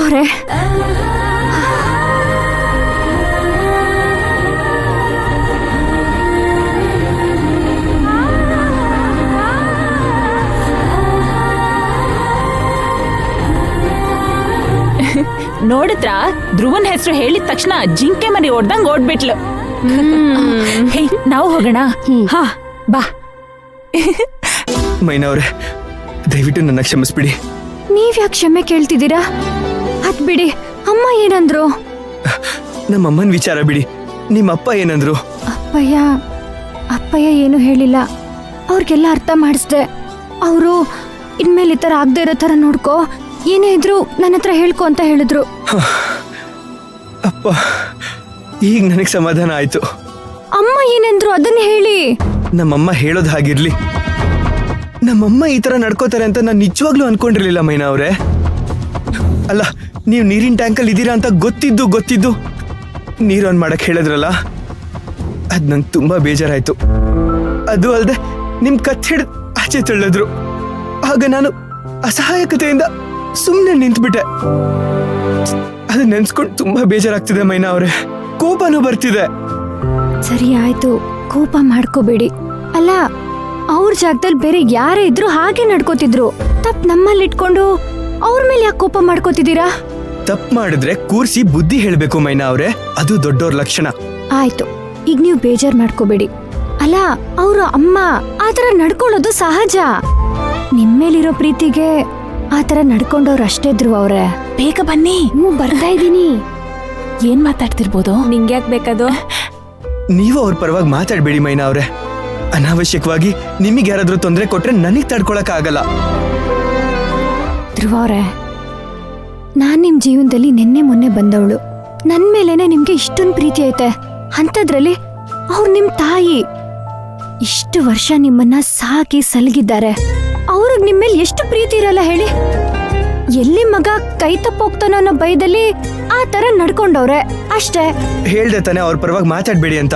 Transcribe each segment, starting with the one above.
ಅವ್ರೆ, ನೋಡಿದ್ರ ಧ್ರುವನ್ ಹೆಸರು ಹೇಳಿದ ತಕ್ಷಣ ಜಿಂಕೆ ಮರಿ ಓಡ್ದಂಗ್ ಓಡ್ಬಿಟ್ಲು. ಹೇ, ನಾವು ಹೋಗೋಣ. ಹಾ ಬಾ. ಮೈನವ್ರೆ, ದಯವಿಟ್ಟು ನನ್ನ ಕ್ಷಮಿಸ್ಬಿಡಿ. ನೀವ್ಯಾಕೆ ಕ್ಷಮೆ ಕೇಳ್ತಿದ್ದೀರಾ? ಅದ್ ಬಿಡಿ, ಅಮ್ಮ ಏನಂದ್ರು? ನಮ್ಮಮ್ಮನ ವಿಚಾರ ಬಿಡಿ, ನಿಮ್ಮಪ್ಪ ಏನಂದ್ರು? ಅಪ್ಪಯ್ಯ ಏನು ಹೇಳಿಲ್ಲ. ಅವ್ರಿಗೆಲ್ಲ ಅರ್ಥ ಮಾಡಿಸ್ದೆ. ಅವರು ಇನ್ಮೇಲೆ ಈ ಥರ ಆಗದೆ ಇರೋ ಥರ ನೋಡ್ಕೋ, ಏನೇ ಇದ್ರು ನನ್ನ ಹತ್ರ ಹೇಳ್ಕೊ ಅಂತ ಹೇಳಿದ್ರು. ಅಪ್ಪ, ಈಗ ನನಗೆ ಸಮಾಧಾನ ಆಯ್ತು. ಅಮ್ಮ ಏನಂದ್ರು ಅದನ್ನ ಹೇಳಿ. ನಮ್ಮಮ್ಮ ಹೇಳೋದು ಹಾಗಿರ್ಲಿ. ನಮ್ಮಮ್ಮ ಈ ತರ ನಡ್ಕೋತಾರೆ ಅಂತ ನಾನು ನಿಜವಾಗ್ಲೂ ಅನ್ಕೊಂಡಿರ್ಲಿಲ್ಲ ಮೈನಾ ಅವ್ರೆ. ಅಲ್ಲ, ನೀವು ನೀರಿನ ಟ್ಯಾಂಕಲ್ಲಿ ಇದ್ದೀರಾ ಅಂತ ಗೊತ್ತಿದ್ದು ನೀರು ಆನ್ ಮಾಡಕ್ ಹೇಳಿದ್ರಲ್ಲ, ಅದ್ ನಂಗೆ ತುಂಬಾ ಬೇಜಾರಾಯ್ತು. ಅದು ಅಲ್ಲದೆ ನಿಮ್ ಕತ್ ಹಿಡಿದು ಆಚೆ ತಳ್ಳಿದ್ರು. ಆಗ ನಾನು ಅಸಹಾಯಕತೆಯಿಂದ ಸುಮ್ಮನೆ ನಿಂತ್ಬಿಟ್ಟೆ. ಅದು ನೆನ್ಸ್ಕೊಂಡು ತುಂಬಾ ಬೇಜಾರಾಗ್ತಿದೆ ಮೈನಾ ಅವ್ರೆ. ಕೋಪನೂ ಬರ್ತಿದೆ. ಸರಿ ಆಯ್ತು, ಕೋಪ ಮಾಡ್ಕೋಬೇಡಿ. ಅಲ್ಲ, ಅವ್ರ ಜಾಗದಲ್ಲಿ ಬೇರೆ ಯಾರೇ ಇದ್ರು ಹಾಗೆ ನಡ್ಕೋತಿದ್ರು. ತಪ್ಪು ನಮ್ಮಲ್ಲಿ ಇಟ್ಕೊಂಡು ಅವ್ರ ಮೇಲೆ ಯಾಕೆ ಕೋಪ ಮಾಡ್ಕೋತಿದ್ದೀರಾ? ತಪ್ಪು ಮಾಡಿದ್ರೆ ಕೂರ್ಸಿ ಬುದ್ಧಿ ಹೇಳ್ಬೇಕು ಮೈನಾ ಅವ್ರೆ, ಅದು ದೊಡ್ಡವ್ರ ಲಕ್ಷಣ. ಆಯ್ತು, ಈಗ ನೀವು ಬೇಜಾರ್ ಮಾಡ್ಕೋಬೇಡಿ. ಅಲ್ಲ, ಅವ್ರ ಅಮ್ಮ ಆತರ ನಡ್ಕೊಳ್ಳೋದು ಸಹಜ. ನಿಮ್ಮೇಲಿರೋ ಪ್ರೀತಿಗೆ ಆತರ ನಡ್ಕೊಂಡವ್ರು ಅಷ್ಟೇ ಧ್ರುವ ಅವ್ರೆ. ಬೇಗ ಬನ್ನಿ. ಬರ್ತಾ ಇದ್ದೀನಿ. ಏನ್ ಮಾತಾಡ್ತಿರ್ಬೋದು? ನಿಂಗ್ಯಾಕ್ ಬೇಕದು? ನೀವು ಅವ್ರ ಪರವಾಗಿ ಮಾತಾಡ್ಬೇಡಿ ಮೈನಾ ಅವ್ರೆ. ಅನಾವಶ್ಯಕವಾಗಿ ನಿಮಗೆ ಯಾರಾದ್ರೂ ತೊಂದರೆ ಕೊಟ್ರೆ ನನಗ್ ತಡ್ಕೊಳಕ್ ಆಗಲ್ಲ. ಧ್ರುವ ಅವ್ರೆ, ನಾನ್ ನಿಮ್ ಜೀವನದಲ್ಲಿ ನಿನ್ನೆ ಮೊನ್ನೆ ಬಂದವಳು. ನನ್ ಮೇಲೇನೆ ನಿಮ್ಗೆ ಇಷ್ಟೊಂದು ಪ್ರೀತಿ ಐತೆ. ಅಂಥದ್ರಲ್ಲಿ ಅವ್ರು ನಿಮ್ ತಾಯಿ. ಇಷ್ಟು ವರ್ಷ ನಿಮ್ಮನ್ನ ಸಾಕಿ ಸಲಗಿದ್ದಾರೆ. ಅವ್ರಿಗೆ ನಿಮ್ಮ ಮೇಲೆ ಎಷ್ಟು ಪ್ರೀತಿ ಇರಲ್ಲ ಹೇಳಿ? ಎಲ್ಲಿ ಮಗ ಕೈ ತಪ್ಪೋಗ್ತಾನೋ ಅನ್ನೋ ಭಯದಲ್ಲಿ ಆ ತರ ನಡ್ಕೊಂಡವ್ರೆ ಅಷ್ಟೇ. ಹೇಳ್ದೆ ತಾನೆ ಅವ್ರ ಪರವಾಗಿ ಮಾತಾಡ್ಬೇಡಿ ಅಂತ.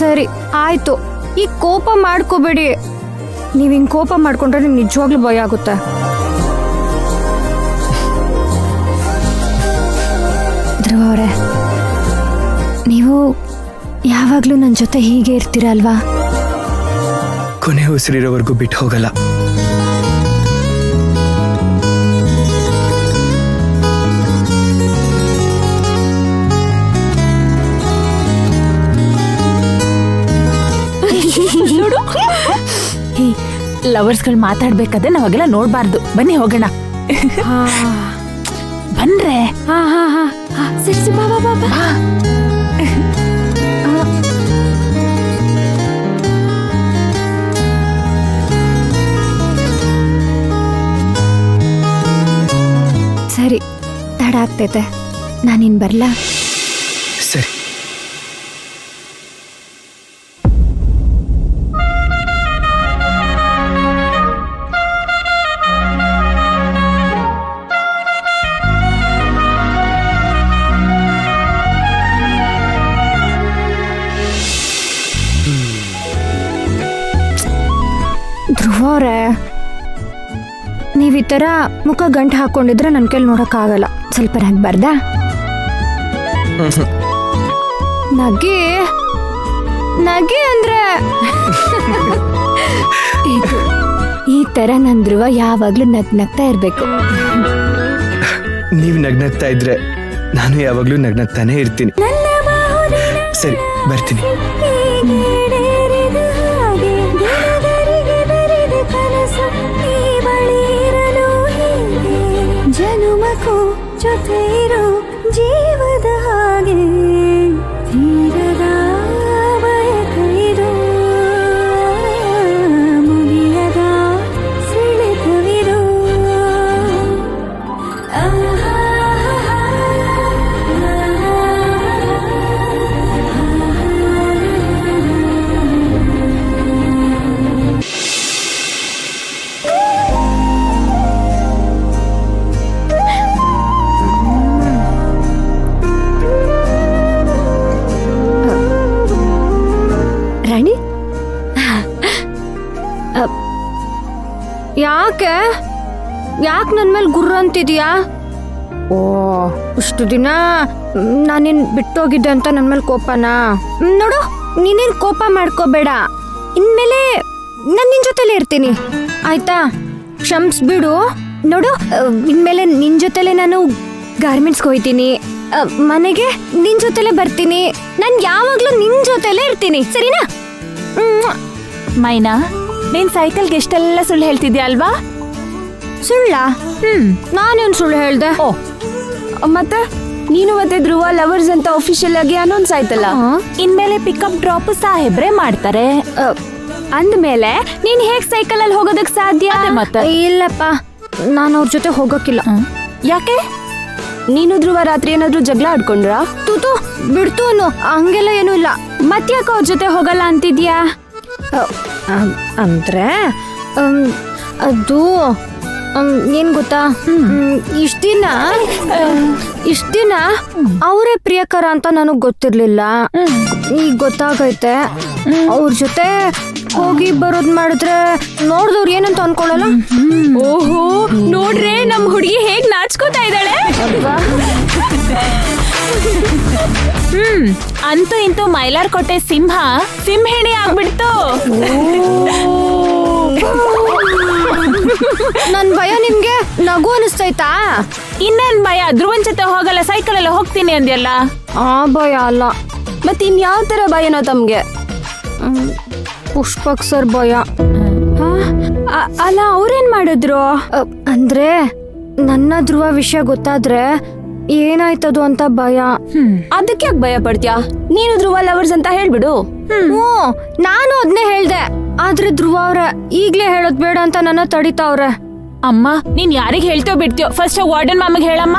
ಸರಿ ಆಯ್ತು, ಈ ಕೋಪ ಮಾಡ್ಕೋಬೇಡಿ. ನೀವ್ ಹಿಂಗ್ ಕೋಪ ಮಾಡ್ಕೊಂಡ್ರೆ ನಿಮ್ಗೆ ನಿಜವಾಗ್ಲೂ ಭಯ ಆಗುತ್ತೆ. ಧ್ರುವ ಅವ್ರೆ, ನೀವು ಯಾವಾಗ್ಲೂ ನನ್ನ ಜೊತೆ ಹೀಗೆ ಇರ್ತೀರಲ್ವಾ? ಕೊನೆ ಉಸಿರಿರೋವರೆಗೂ ಬಿಟ್ಟು ಹೋಗಲ್ಲ. ಲವರ್ಸ್ಗಳು ಮಾತಾಡ್ಬೇಕಾದ್ರೆ ನಾವಾಗೆಲ್ಲ ನೋಡ್ಬಾರ್ದು. ಬನ್ನಿ ಹೋಗೋಣ. ಬನ್ರೆ. ಸರಿ, ಬಾ ಬಾ ಬಾ. ಸರಿ, ತಡ ಆಗ್ತೈತೆ, ನಾನಿನ್ ಬರ್ಲಾ? ಸರಿ. ಧ್ರುವ ಅವ್ರೆ, ನೀವ್ ಈ ತರ ಮುಖ ಗಂಟು ಹಾಕೊಂಡಿದ್ರೆ ನನ್ ಕೈಲಿ ನೋಡಕ್ಕಾಗಲ್ಲ. ಸ್ವಲ್ಪ ನಗ್ಬಾರ್ದಾ? ನಗೆ ನಗೆ ಅಂದ್ರೆ ಈ ತರ ನನ್ ಧ್ರುವ ಯಾವಾಗ್ಲೂ ನಗ್ನಗ್ತಾ ಇರ್ಬೇಕು. ನೀವ್ ನಗ್ನಗ್ತಾ ಇದ್ರೆ ನಾನು ಯಾವಾಗ್ಲೂ ನಗ್ನಗ್ತಾನೆ ಇರ್ತೀನಿ. ಸರಿ, ಬರ್ತೀನಿ. ಜನುಮಕ್ಕೂ ಜೊತೆ ಇರೋ ಜೀವದ ಹಾಗೆ ತೀರದ ಬಯಕೈದು ಮುಗಿಯದ ಸೆಳೆತವಿದು. ಯಾಕೆ ನನ್ನ ಮೇಲೆ ಗುರ್ರ ಅಂತಿದ್ಯಾ? ಓ, ಇಷ್ಟು ದಿನ ನಾನೇನ್ ಬಿಟ್ಟೋಗಿದ್ದೆ ಅಂತ ನನ್ನ ಮೇಲೆ ಕೋಪನಾ? ನೋಡು, ನೀನೇನ್ ಕೋಪ ಮಾಡ್ಕೋಬೇಡ. ಇನ್ಮೇಲೆ ನಾನು ನಿನ್ ಜೊತೆಲೇ ಇರ್ತೀನಿ, ಆಯ್ತಾ? ಕ್ಷಮಿಸ್ಬಿಡು. ನೋಡು, ಇನ್ಮೇಲೆ ನಿನ್ ಜೊತೆಲೆ ನಾನು ಗಾರ್ಮೆಂಟ್ಸ್ಗೆ ಹೋಯ್ತೀನಿ, ಮನೆಗೆ ನಿನ್ ಜೊತೆಲೆ ಬರ್ತೀನಿ. ನಾನು ಯಾವಾಗ್ಲೂ ನಿನ್ ಜೊತೆಲೇ ಇರ್ತೀನಿ, ಸರಿನಾ? ಮೈನಾ, ನೀನ್ ಸೈಕಲ್ಗೆ ಎಷ್ಟೆಲ್ಲ ಸುಳ್ಳು ಹೇಳ್ತಿದ್ಯಾ ಅಲ್ವಾ? ಸುಳ್ಳ? ನಾನೇನ್ ಸುಳ್ಳು ಹೇಳ್ದೆ? ಓ, ಮತ್ತೆ ನೀನು ಮತ್ತೆ ಧ್ರುವ ಲವರ್ಸ್ ಅಂತ ಅಫಿಷಿಯಲ್ ಆಗಿ ಅನೌನ್ಸ್ ಆಯ್ತಲ್ಲ. ಇನ್ಮೇಲೆ ಪಿಕಪ್ ಡ್ರಾಪ್ ಸಾಹೇಬ್ರೆ ಮಾಡ್ತಾರೆ. ಅಂದ್ಮೇಲೆ ನೀನ್ ಹೇಗ್ ಸೈಕಲ್ ಅಲ್ಲಿ ಹೋಗೋದಕ್ ಸಾಧ್ಯ? ಅದೇ ಮತ್ತೆ. ಇಲ್ಲಪ್ಪ, ನಾನು ಅವ್ರ ಜೊತೆ ಹೋಗಕ್ಕಿಲ್ಲ. ಯಾಕೆ? ನೀನು ಧ್ರುವ ರಾತ್ರಿ ಏನಾದ್ರೂ ಜಗಳ ಆಡ್ಕೊಂಡ್ರಾ? ತೂತು ಬಿಡ್ತು ಅನ್ನು, ಹಂಗೆಲ್ಲ ಏನೂ ಇಲ್ಲ. ಮತ್ತ್ಯಾಕ ಅವ್ರ ಜೊತೆ ಹೋಗಲ್ಲ ಅಂತಿದ್ಯಾ? ಅಂದ್ರೆ ಅದು ಏನ್ ಗೊತ್ತಾ, ಇಷ್ಟ ದಿನ ಅವರೇ ಪ್ರಿಯಕರ ಅಂತ ನನಗ್ ಗೊತ್ತಿರ್ಲಿಲ್ಲ. ಈಗ ಗೊತ್ತಾಗೈತೆ. ಅವ್ರ ಜೊತೆ ಹೋಗಿ ಬರೋದ್ ಮಾಡಿದ್ರೆ ನೋಡ್ದವ್ರು ಏನಂತ ಅನ್ಕೊಳ್ಳಲ್ಲ. ಓಹೋ, ನೋಡ್ರೆ ನಮ್ ಹುಡುಗಿ ಹೇಗ್ ನಾಚ್ಕೋತಾ ಇದ್ದಾಳೆ. ಅಂತೂ ಇಂತೂ ಮೈಲಾರ್ಕೋಟೆ ಸಿಂಹಿಣಿ ಆಗ್ಬಿಡ್ತು. ನನ್ ಭಯ ನಿಮ್ಗೆ ನಗು ಅನಿಸ್ತೈತಾ? ಇನ್ನೇನ್ ಭಯ? ಧ್ರುವನ್ ಜೊತೆ ಹೋಗಲ್ಲ, ಸೈಕಲ್ ಎಲ್ಲ ಹೋಗ್ತೀನಿ ಅಂದ್ಯಲ್ಲ. ಆ ಭಯ ಅಲ್ಲ. ಮತ್ತೆ ಇನ್ಯಾವ ತರ ಭಯನೋ ತಮ್ಗೆ? ಪುಷ್ಪಕ್ ಸರ್ ಭಯ. ಅಲ್ಲ, ಅವ್ರೇನ್ ಮಾಡಿದ್ರು? ಅಂದ್ರೆ ನನ್ನ ಧ್ರುವ ವಿಷಯ ಗೊತ್ತಾದ್ರೆ ಏನಾಯ್ತದು ಅಂತ ಭಯ. ಅದಕ್ಕೆ ಯಾಕೆ ಭಯ ಪಡ್ತ್ಯಾ? ನೀನು ಧ್ರುವ ಲವರ್ಸ್ ಅಂತ ಹೇಳ್ಬಿಡು. ನಾನು ಅದನ್ನೇ ಹೇಳ್ದೆ, ಆದ್ರೆ ಧ್ರುವ ಅವ್ರ ಈಗ್ಲೇ ಹೇಳೋದ್ ಬೇಡ ಅಂತ ನನ್ನ ತಡಿತಾವ್ರೆ. ಅಮ್ಮ, ನೀನ್ ಯಾರಿಗ್ ಹೇಳ್ತೋ ಬಿಡ್ತೀಯೋ, ಫಸ್ಟ್ ವಾರ್ಡನ್ ಮಾಮಗೆ ಹೇಳಮ್ಮ.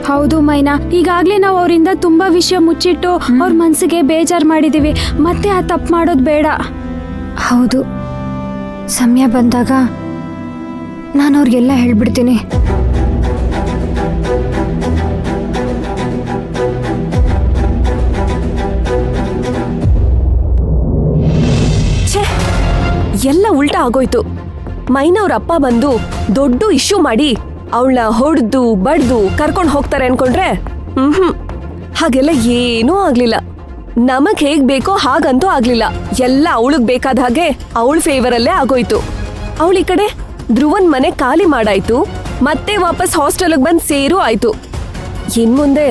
ಹೌದು ಮೈನಾ, ಈಗಾಗ್ಲೇ ನಾವು ಅವರಿಂದ ತುಂಬಾ ವಿಷಯ ಮುಚ್ಚಿಟ್ಟು ಅವ್ರ ಮನ್ಸಿಗೆ ಬೇಜಾರ್ ಮಾಡಿದೀವಿ. ಮತ್ತೆ ಆ ತಪ್ಪು ಮಾಡೋದ್ ಬೇಡ. ಹೌದು, ಸಮಯ ಬಂದಾಗ ನಾನು ಅವ್ರಿಗೆಲ್ಲ ಹೇಳ್ಬಿಡ್ತೀನಿ. ಎಲ್ಲ ಉಲ್ಟಾ ಆಗೋಯ್ತು. ಮೈನಾ ಅವ್ರ ಅಪ್ಪ ಬಂದು ದೊಡ್ಡ ಇಶ್ಯೂ ಮಾಡಿ ಅವಳನ್ನ ಹೊಡೆದು ಬಡ್ದು ಕರ್ಕೊಂಡು ಹೋಗ್ತಾರೆ ಅನ್ಕೊಂಡ್ರೆ ಹಾಗೆಲ್ಲ ಏನೂ ಆಗ್ಲಿಲ್ಲ. ನಮಗ್ ಹೇಗ್ ಬೇಕೋ ಹಾಗಂತೂ ಆಗ್ಲಿಲ್ಲ. ಎಲ್ಲ ಅವಳಿಗೆ ಬೇಕಾದ ಹಾಗೆ ಅವಳ ಫೇವರ್ ಅಲ್ಲೇ ಆಗೋಯ್ತು. ಅವಳಿ ಕಡೆ ಧ್ರುವನ್ ಮನೆ ಖಾಲಿ ಮಾಡಾಯ್ತು, ಮತ್ತೆ ವಾಪಸ್ ಹಾಸ್ಟೆಲ್ಗೆ ಬಂದು ಸೇರು ಆಯ್ತು. ಇನ್ ಮುಂದೆ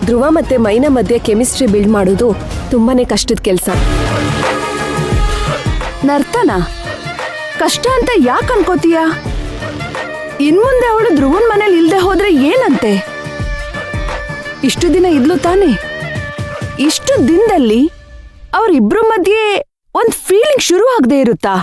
ಧ್ರುವ ಮತ್ತೆ ಮೈನಾ ಮಧ್ಯೆ ಕೆಮಿಸ್ಟ್ರಿ ಬಿಲ್ಡ್ ಮಾಡೋದು ತುಂಬಾನೇ ಕಷ್ಟದ ಕೆಲ್ಸ. ನರ್ತನ ಕಷ್ಟ ಅಂತ ಯಾಕೆ ಅನ್ಕೋತೀಯ? ಇನ್ಮುಂದೆ ಅವಳು ಧ್ರುವನ್ ಮನೇಲಿ ಇಲ್ದೆ ಹೋದ್ರೆ ಏನಂತೆ? ಇಷ್ಟು ದಿನ ಇದ್ಲು ತಾನೆ. ಇಷ್ಟು ದಿನದಲ್ಲಿ ಅವರಿಬ್ರು ಮಧ್ಯೆ ಒಂದ್ ಫೀಲಿಂಗ್ ಶುರು ಆಗದೆ ಇರುತ್ತಾ?